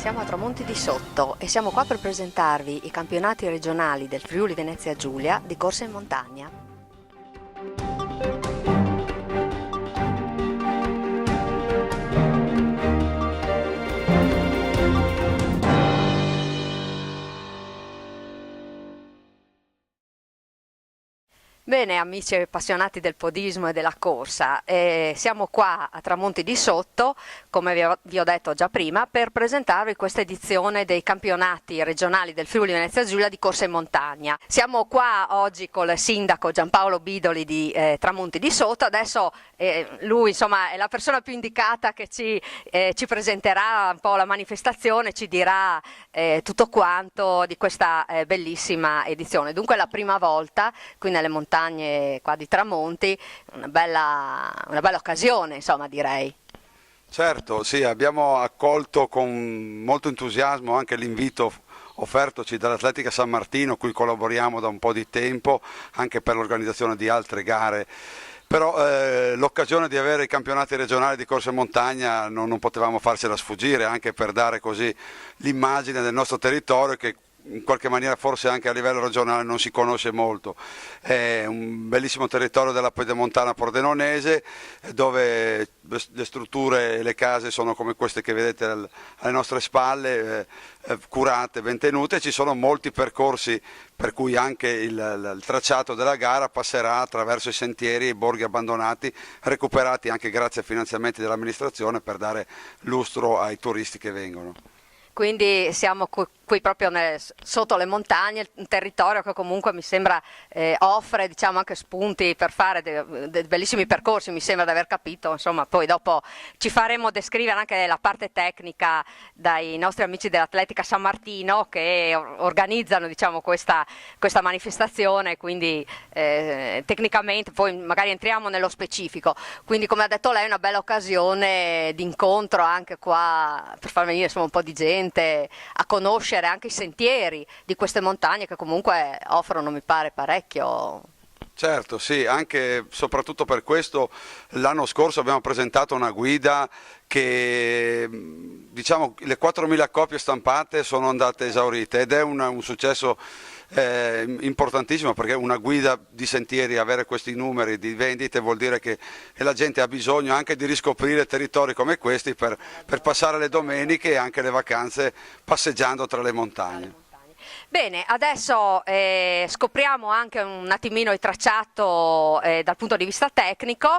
Siamo a Tramonti di Sotto e siamo qua per presentarvi i campionati regionali del Friuli Venezia Giulia di corsa in montagna. Bene, amici appassionati del podismo e della corsa, siamo qua a Tramonti di Sotto, come vi ho detto già prima, per presentarvi questa edizione dei campionati regionali del Friuli Venezia Giulia di corsa in montagna. Siamo qua oggi con il sindaco Giampaolo Bidoli di Tramonti di Sotto. Adesso lui insomma è la persona più indicata che ci presenterà un po' la manifestazione, ci dirà tutto quanto di questa bellissima edizione. Dunque è la prima volta qui nelle montagne qua di Tramonti, una bella occasione, insomma, direi. Certo, sì, abbiamo accolto con molto entusiasmo anche l'invito offertoci dall'Atletica San Martino, cui collaboriamo da un po' di tempo anche per l'organizzazione di altre gare. Però l'occasione di avere i campionati regionali di corsa in montagna non potevamo farcela sfuggire, anche per dare così l'immagine del nostro territorio che in qualche maniera forse anche a livello regionale non si conosce molto. È un bellissimo territorio della Pedemontana Pordenonese dove le strutture e le case sono come queste che vedete alle nostre spalle, curate, ben tenute. Ci sono molti percorsi per cui anche il tracciato della gara passerà attraverso i sentieri e i borghi abbandonati, recuperati anche grazie ai finanziamenti dell'amministrazione per dare lustro ai turisti che vengono. Quindi siamo qui proprio sotto le montagne, un territorio che comunque mi sembra offre, diciamo, anche spunti per fare dei bellissimi percorsi, mi sembra di aver capito. Insomma, poi dopo ci faremo descrivere anche la parte tecnica dai nostri amici dell'Atletica San Martino che organizzano, diciamo, questa manifestazione, quindi tecnicamente poi magari entriamo nello specifico. Quindi, come ha detto lei, è una bella occasione di incontro anche qua per far venire, insomma, un po' di gente a conoscere anche i sentieri di queste montagne che comunque offrono, mi pare, parecchio. Certo, sì, anche soprattutto per questo l'anno scorso abbiamo presentato una guida che, diciamo, le 4.000 copie stampate sono andate esaurite ed è un successo importantissimo, perché una guida di sentieri, avere questi numeri di vendite vuol dire che la gente ha bisogno anche di riscoprire territori come questi per passare le domeniche e anche le vacanze passeggiando tra le montagne. Bene, adesso scopriamo anche un attimino il tracciato dal punto di vista tecnico,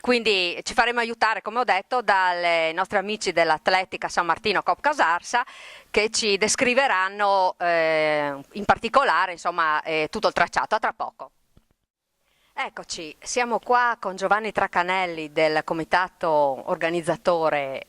quindi ci faremo aiutare, come ho detto, dai nostri amici dell'Atletica San Martino Cop Casarsa, che ci descriveranno in particolare, insomma, tutto il tracciato. A tra poco. Eccoci, siamo qua con Giovanni Tracanelli del comitato organizzatore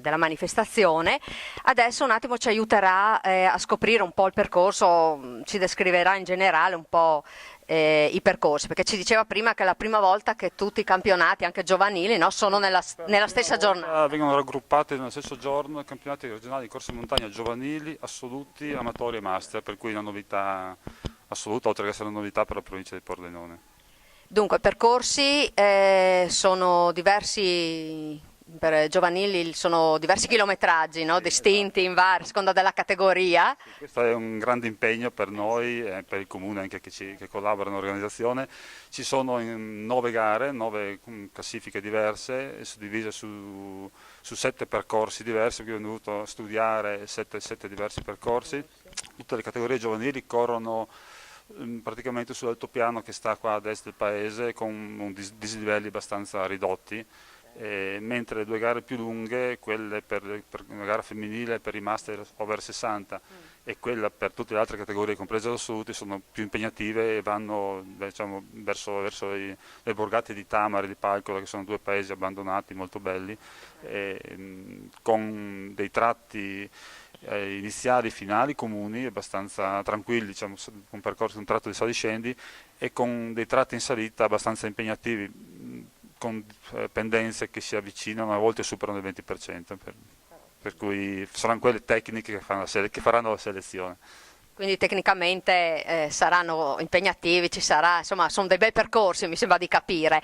della manifestazione. Adesso un attimo ci aiuterà a scoprire un po' il percorso, ci descriverà in generale un po' i percorsi, perché ci diceva prima che è la prima volta che tutti i campionati, anche giovanili, no, sono nella stessa giornata. Vengono raggruppati nello stesso giorno i campionati regionali di corsa in montagna giovanili, assoluti, amatori e master, per cui una novità assoluta, oltre che essere una novità per la provincia di Pordenone. Dunque, i percorsi sono diversi, per giovanili sono diversi chilometraggi, no? Distinti in vari, a seconda della categoria. Questo è un grande impegno per noi e per il comune anche che collabora nell'organizzazione. Ci sono 9 gare, 9 classifiche diverse, suddivise su 7 percorsi diversi, quindi ho dovuto studiare 7 diversi percorsi. Tutte le categorie giovanili corrono praticamente sull'altopiano che sta qua a destra del paese con dislivelli abbastanza ridotti, mentre le 2 gare più lunghe, quelle per una gara femminile per i master over 60 e quella per tutte le altre categorie comprese l'assoluti, sono più impegnative e vanno, diciamo, verso le borgate di Tamari e di Palcola, che sono 2 paesi abbandonati molto belli, con dei tratti iniziali, finali, comuni, abbastanza tranquilli, diciamo, un percorso, un tratto di saliscendi e con dei tratti in salita abbastanza impegnativi, con pendenze che si avvicinano, a volte superano il 20%, per cui saranno quelle tecniche che faranno la selezione. Quindi tecnicamente saranno impegnativi, ci sarà, insomma, sono dei bei percorsi, mi sembra di capire.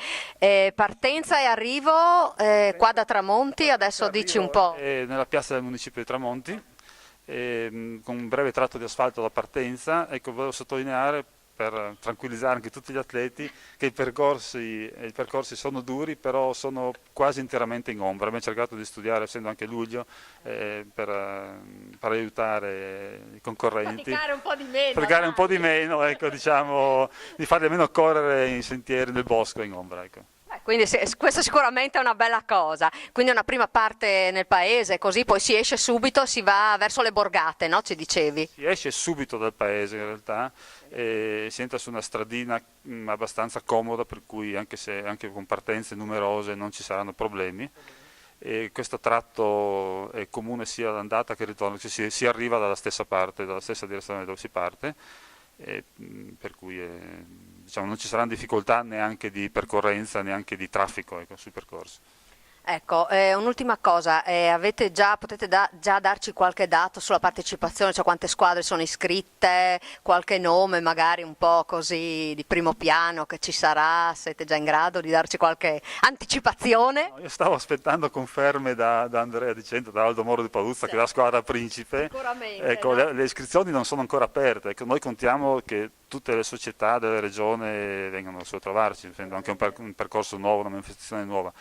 Partenza e arrivo qua da Tramonti, adesso dici un po'. Nella piazza del municipio di Tramonti, con un breve tratto di asfalto alla partenza. Ecco, volevo sottolineare, per tranquillizzare anche tutti gli atleti, che i percorsi sono duri, però sono quasi interamente in ombra. Abbiamo cercato di studiare, essendo anche luglio, per aiutare i concorrenti. Faticare un po' di meno. Faticare un po' di meno, ecco, diciamo, di farli almeno correre in sentieri nel bosco in ombra. Ecco. Quindi questo sicuramente è una bella cosa, quindi una prima parte nel paese, così poi si esce subito, si va verso le borgate, no? Ci dicevi? Si esce subito dal paese in realtà, e si entra su una stradina abbastanza comoda, per cui anche con partenze numerose non ci saranno problemi. E questo tratto è comune sia all'andata che al ritorno, cioè si arriva dalla stessa parte, dalla stessa direzione dove si parte, per cui diciamo, non ci saranno difficoltà neanche di percorrenza, neanche di traffico, ecco, sui percorsi. Ecco, un'ultima cosa, potete già darci qualche dato sulla partecipazione, cioè quante squadre sono iscritte, qualche nome magari un po' così di primo piano che ci sarà, siete già in grado di darci qualche anticipazione? No, io stavo aspettando conferme da Andrea Di Cento, da Aldo Moro di Paluzza, che è la squadra principe. Sicuramente. Ecco, No? le iscrizioni non sono ancora aperte, ecco, noi contiamo che tutte le società della regione vengano su a trovarci, essendo anche un percorso nuovo, una manifestazione nuova.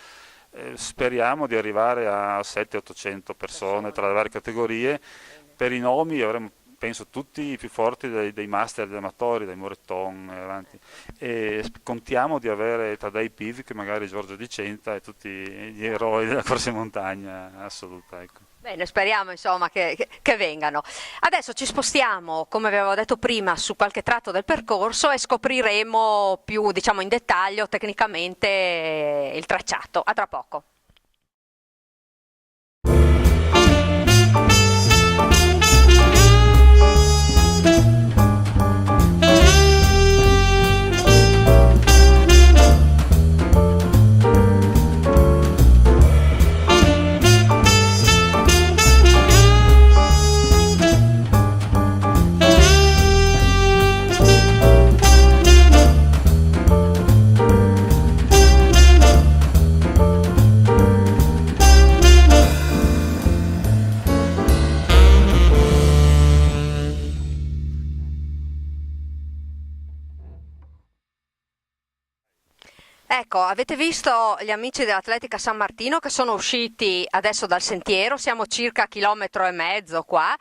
Speriamo di arrivare a 700-800 persone tra le varie categorie. Per i nomi avremo, penso, tutti i più forti dei master, degli amatori, dai Moretton avanti, e contiamo di avere Tadej Pivic, magari Giorgio Di Centa e tutti gli eroi della corsa in montagna assoluta, ecco. Bene, speriamo insomma che vengano. Adesso ci spostiamo, come avevo detto prima, su qualche tratto del percorso e scopriremo più, diciamo, in dettaglio tecnicamente il tracciato. A tra poco. Ecco, avete visto gli amici dell'Atletica San Martino che sono usciti adesso dal sentiero, siamo circa a 1,5 km qua,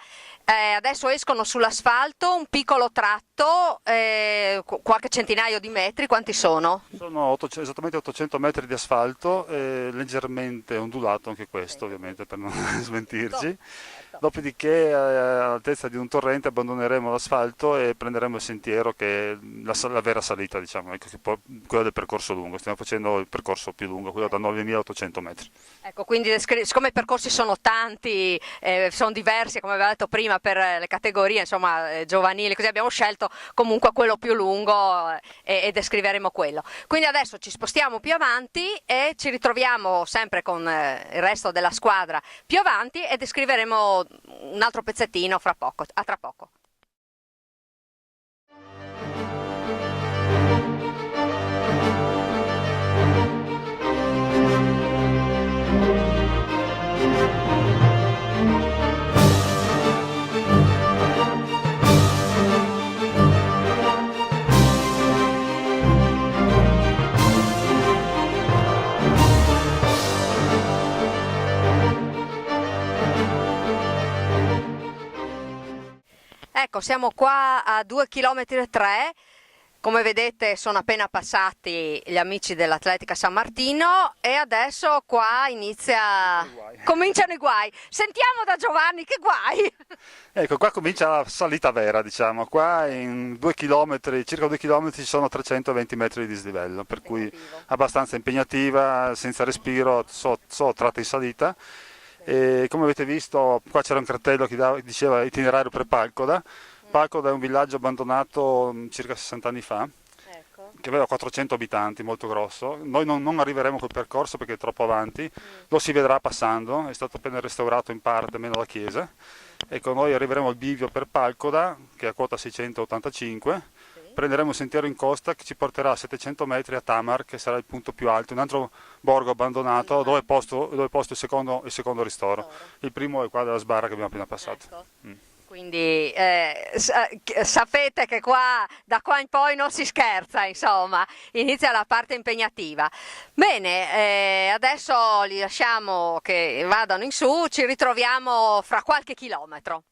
adesso escono sull'asfalto, un piccolo tratto, qualche centinaio di metri, quanti sono? Sono esattamente 800 metri di asfalto, leggermente ondulato anche questo, ovviamente, per non smentirci. Dopodiché all'altezza di un torrente abbandoneremo l'asfalto e prenderemo il sentiero, che è la vera salita, diciamo, ecco, quella del percorso lungo. Stiamo facendo il percorso più lungo, quello da 9.800 metri. Ecco, quindi siccome i percorsi sono tanti, sono diversi, come aveva detto prima, per le categorie insomma, giovanili, così abbiamo scelto comunque quello più lungo e descriveremo quello. Quindi adesso ci spostiamo più avanti e ci ritroviamo sempre con il resto della squadra più avanti e descriveremo un altro pezzettino fra poco. A tra poco. Ecco, siamo qua a 2,3 km. Come vedete sono appena passati gli amici dell'Atletica San Martino e adesso qua cominciano i guai. Sentiamo da Giovanni, che guai! Ecco, qua comincia la salita vera, diciamo. Qua in 2 km, circa 2 km ci sono 320 metri di dislivello, per cui abbastanza impegnativa, senza respiro, solo tratti in salita. E come avete visto, qua c'era un cartello che diceva itinerario per Palcoda. Palcoda è un villaggio abbandonato circa 60 anni fa, che aveva 400 abitanti, molto grosso. Noi non arriveremo col percorso perché è troppo avanti, lo si vedrà passando, è stato appena restaurato in parte, meno la chiesa. Ecco, noi arriveremo al bivio per Palcoda, che è a quota 685, prenderemo un sentiero in costa che ci porterà a 700 metri a Tamar, che sarà il punto più alto, un altro borgo abbandonato dove è posto il secondo ristoro. Il primo è qua della sbarra che abbiamo appena passato. Ecco. Quindi sapete che da qua in poi non si scherza, insomma, inizia la parte impegnativa. Bene, adesso li lasciamo che vadano in su, ci ritroviamo fra qualche chilometro.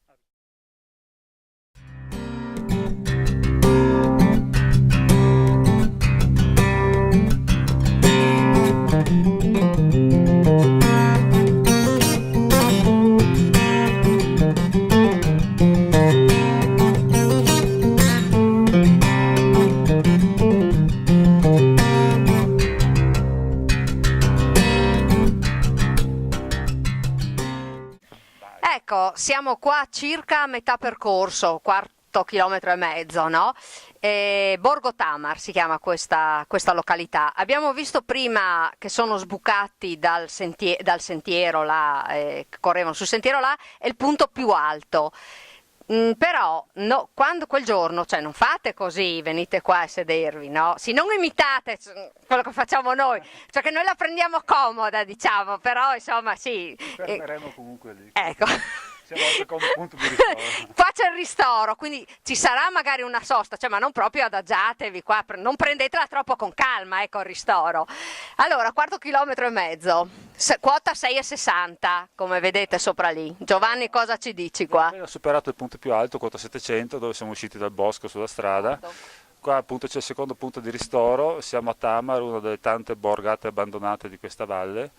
Ecco, siamo qua circa a metà percorso, quarto chilometro e mezzo, no? Borgo Tamar si chiama questa località. Abbiamo visto prima che sono sbucati dal sentiero là, che correvano sul sentiero là, è il punto più alto. Però no, quando quel giorno, cioè non fate così, venite qua a sedervi, no? Sì, non imitate quello che facciamo noi, cioè che noi la prendiamo comoda, diciamo, però insomma sì. Fermeremo comunque lì. Ecco. Siamo al secondo punto di ristoro. Qua c'è il ristoro, quindi ci sarà magari una sosta, cioè, ma non proprio adagiatevi qua, non prendetela troppo con calma, ecco il ristoro. Allora, quarto chilometro e mezzo, quota 6,60, come vedete sopra lì. Giovanni, cosa ci dici qua? Abbiamo superato il punto più alto, quota 700, dove siamo usciti dal bosco sulla strada. Qua appunto c'è il secondo punto di ristoro, siamo a Tamar, una delle tante borgate abbandonate di questa valle,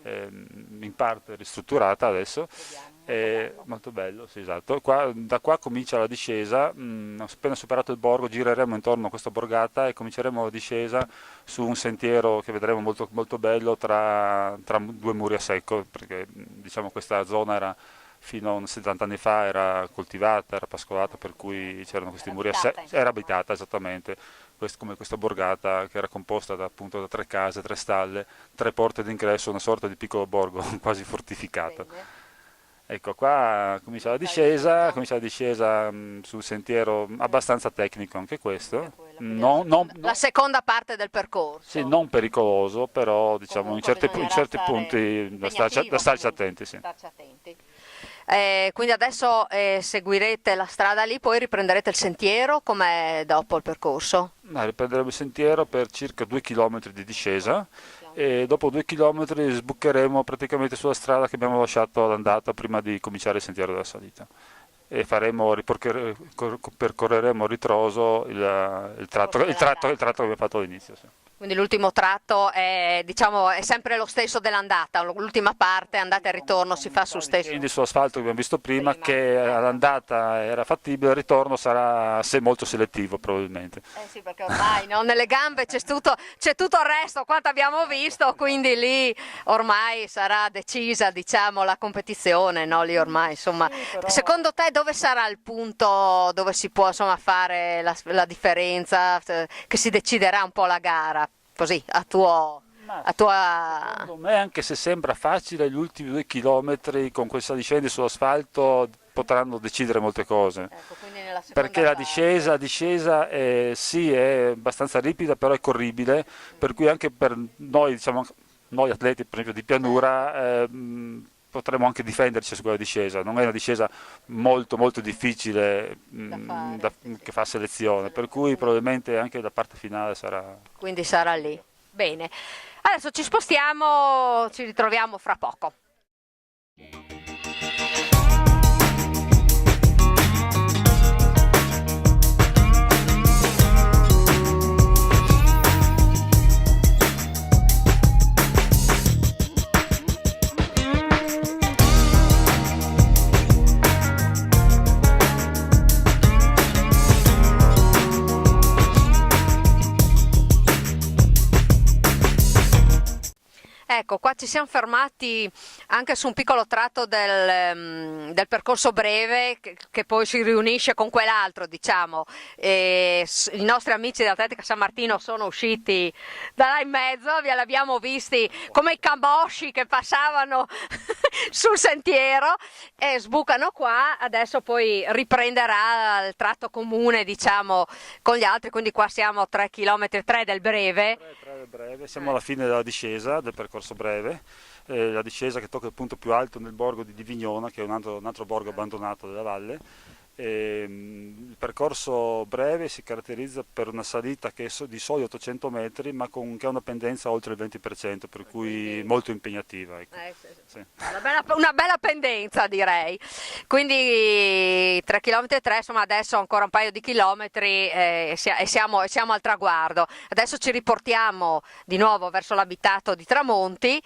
in parte ristrutturata adesso. Molto bello, sì, esatto. Da qua comincia la discesa, appena superato il borgo gireremo intorno a questa borgata e cominceremo la discesa su un sentiero che vedremo molto, molto bello tra due muri a secco, perché diciamo questa zona era fino a 70 anni fa era coltivata, era pascolata, per cui c'erano questi muri a secco, era abitata esattamente, come questa borgata che era composta appunto da 3 case, 3 stalle, 3 porte d'ingresso, una sorta di piccolo borgo quasi fortificato. Bene. Ecco, qua comincia la discesa sul sentiero abbastanza tecnico anche questo, La seconda parte del percorso. sì, non pericoloso, però diciamo in certi punti da starci attenti. Sì. Quindi adesso seguirete la strada lì, poi riprenderete il sentiero, com'è dopo il percorso? Riprenderemo il sentiero per circa 2 km di discesa e dopo 2 km sbucheremo praticamente sulla strada che abbiamo lasciato all'andata prima di cominciare il sentiero della salita e percorreremo a ritroso il tratto che abbiamo fatto all'inizio. Sì. Quindi l'ultimo tratto è, diciamo, è sempre lo stesso dell'andata, l'ultima parte, andata e ritorno, si fa sul stesso. Quindi su asfalto che abbiamo visto prima, che all'andata era fattibile, il ritorno sarà molto selettivo probabilmente. Sì, perché ormai no, nelle gambe c'è tutto il resto, quanto abbiamo visto, quindi lì ormai sarà decisa, diciamo, la competizione, no? Lì ormai, insomma. Sì, però... Secondo te dove sarà il punto dove si può, insomma, fare la differenza, che si deciderà un po' la gara? Così, secondo me, anche se sembra facile, gli ultimi 2 chilometri con questa discesa sull'asfalto potranno decidere molte cose. Ecco, perché la discesa sì, è abbastanza ripida, però è corribile, per cui anche per noi, diciamo, noi atleti per esempio di pianura, potremmo anche difenderci su quella discesa, non è una discesa molto molto difficile che fa selezione, per cui probabilmente anche la parte finale sarà... Quindi sarà lì. Bene, adesso ci spostiamo, ci ritroviamo fra poco. Ecco, qua ci siamo fermati anche su un piccolo tratto del percorso breve che poi si riunisce con quell'altro, diciamo. I nostri amici dell'Atletica San Martino sono usciti da là in mezzo, ve l'abbiamo visti come i camosci che passavano sul sentiero e sbucano qua, adesso poi riprenderà il tratto comune, diciamo, con gli altri, quindi qua siamo 3 km 3 del breve. Siamo alla fine della discesa del percorso breve, la discesa che tocca il punto più alto nel borgo di Divignona, che è un altro borgo abbandonato della valle. Il percorso breve si caratterizza per una salita che è di soli 800 metri, ma che ha una pendenza oltre il 20%, per cui molto impegnativa. Ecco. Sì. Una bella pendenza, direi. Quindi 3 km e 3, insomma adesso ancora un paio di chilometri e siamo al traguardo. Adesso ci riportiamo di nuovo verso l'abitato di Tramonti.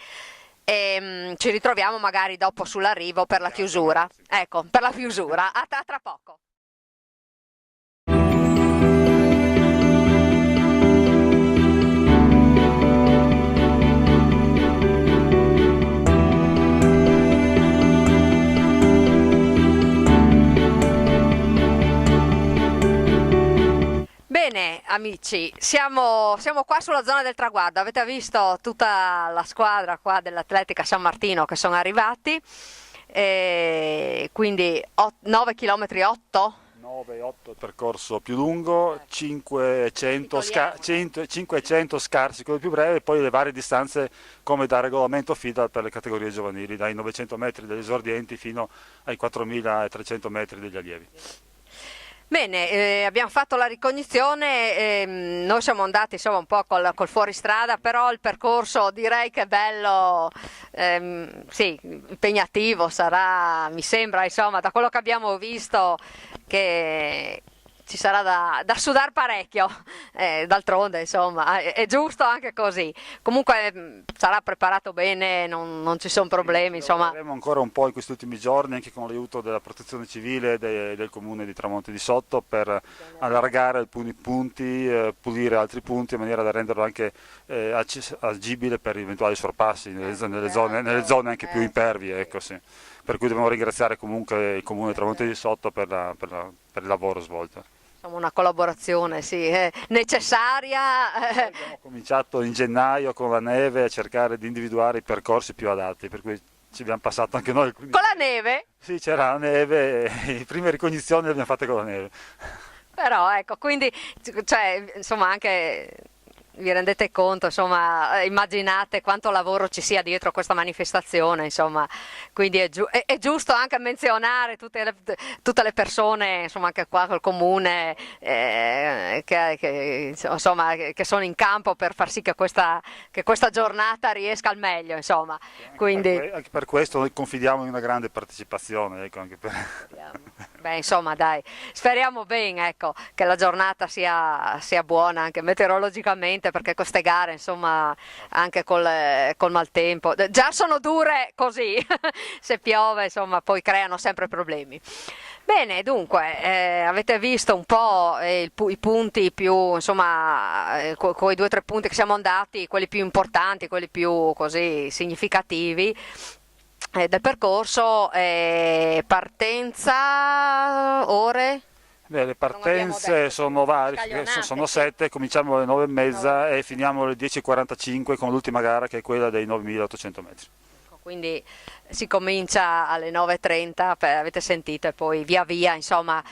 E ci ritroviamo magari dopo sull'arrivo per la chiusura. Ecco, per la chiusura. A tra poco. Bene amici, siamo qua sulla zona del traguardo, avete visto tutta la squadra qua dell'Atletica San Martino che sono arrivati, quindi 9 km 8? 9-8 il percorso più lungo, 500 scarsi quello più breve, e poi le varie distanze come da regolamento FIDA per le categorie giovanili, dai 900 metri degli esordienti fino ai 4300 metri degli allievi. Bene, abbiamo fatto la ricognizione, noi siamo andati insomma un po' col fuoristrada, però il percorso direi che è bello, sì, impegnativo sarà, mi sembra insomma da quello che abbiamo visto che ci sarà da sudare parecchio, d'altronde insomma è giusto anche così, comunque sarà preparato bene, non ci sono problemi insomma. Lavoreremo ancora un po' in questi ultimi giorni anche con l'aiuto della protezione civile del comune di Tramonti di Sotto per allargare alcuni punti, pulire altri punti in maniera da renderlo anche agibile per eventuali sorpassi nelle zone anche più impervie, ecco, sì. Per cui dobbiamo ringraziare comunque il comune di Tramonti di Sotto per il lavoro svolto. Una collaborazione sì, necessaria. Abbiamo cominciato in gennaio con la neve a cercare di individuare i percorsi più adatti, per cui ci abbiamo passato anche noi. Con la neve? Sì, c'era la neve, le prime ricognizioni le abbiamo fatte con la neve. Però ecco, quindi cioè, insomma anche vi rendete conto, insomma, immaginate quanto lavoro ci sia dietro questa manifestazione, insomma, quindi è giusto anche menzionare tutte le persone, insomma, anche qua col comune, insomma, che sono in campo per far sì che questa giornata riesca al meglio, insomma. Quindi anche per questo noi confidiamo in una grande partecipazione, ecco, anche per... Beh, insomma, dai, speriamo bene, ecco, che la giornata sia buona anche meteorologicamente, perché queste gare, insomma, anche col maltempo, già sono dure così, se piove, insomma, poi creano sempre problemi. Bene, dunque, avete visto un po' i punti più, insomma, quei 2 o 3 punti che siamo andati, quelli più importanti, quelli più così significativi del percorso. Partenza, ore? Beh, le partenze sono varie, sono 7, cominciamo alle 9:30 e finiamo alle 10:45 con l'ultima gara che è quella dei 9.800 metri. Quindi si comincia alle 9:30, avete sentito, e poi via via, insomma,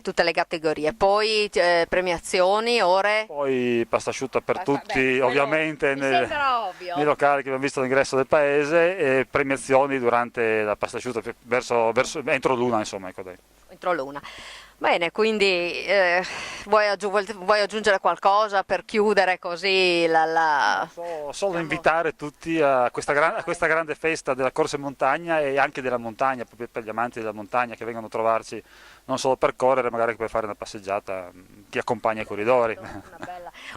tutte le categorie. Poi premiazioni, ore? Poi pasta asciutta per tutti, ovviamente nei locali che abbiamo visto all'ingresso del paese, e premiazioni durante la pasta asciutta entro l'una, insomma, ecco, dai. Entro l'una. Bene, quindi vuoi aggiungere qualcosa per chiudere così Solo invitare tutti a questa grande festa della corsa in montagna e anche della montagna, proprio per gli amanti della montagna che vengono a trovarci non solo per correre, magari per fare una passeggiata, chi accompagna i corridori.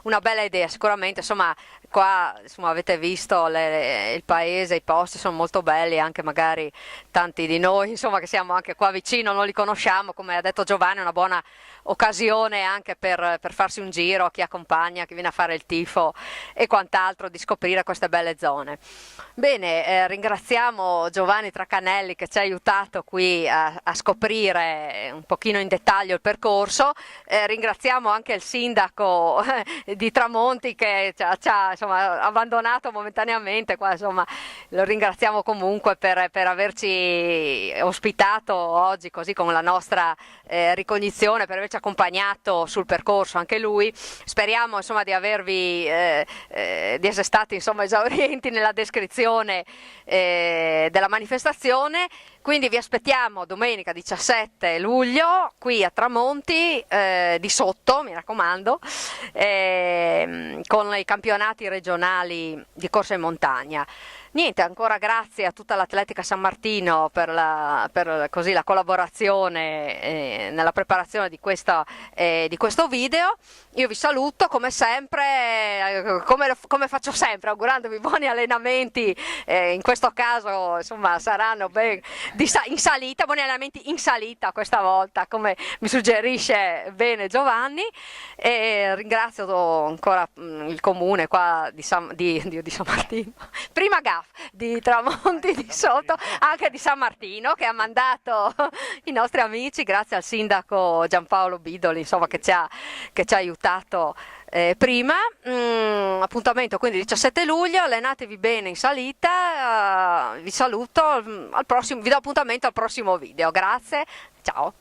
Una bella idea, sicuramente, insomma, qua insomma, avete visto il paese, i posti sono molto belli, anche magari tanti di noi, insomma, che siamo anche qua vicino, non li conosciamo, come ha detto Giovanni, è una buona occasione anche per farsi un giro, chi accompagna, chi viene a fare il tifo e quant'altro, di scoprire queste belle zone. Bene, ringraziamo Giovanni Tracanelli che ci ha aiutato qui a scoprire un pochino in dettaglio il percorso, ringraziamo anche il sindaco di Tramonti che ci ha insomma, abbandonato momentaneamente, qua, insomma, lo ringraziamo comunque per averci ospitato oggi così con la nostra ricognizione, per averci accompagnato sul percorso anche lui. Speriamo insomma, di essere stati insomma, esaurienti nella descrizione della manifestazione, quindi vi aspettiamo domenica 17 luglio qui a Tramonti, di sotto mi raccomando, con i campionati regionali di corsa in montagna. Niente, ancora grazie a tutta l'Atletica San Martino per così, la collaborazione nella preparazione di questo video. Io vi saluto come sempre, come faccio sempre, augurandovi buoni allenamenti, in questo caso insomma, saranno in salita, buoni allenamenti in salita questa volta, come mi suggerisce bene Giovanni, e ringrazio ancora il comune qua di San Martino, prima di Tramonti di sotto, anche di San Martino che ha mandato i nostri amici, grazie al sindaco Giampaolo Bidoli insomma, che ci ha aiutato prima. Appuntamento quindi 17 luglio, allenatevi bene in salita, vi saluto, vi do appuntamento al prossimo video, grazie, ciao.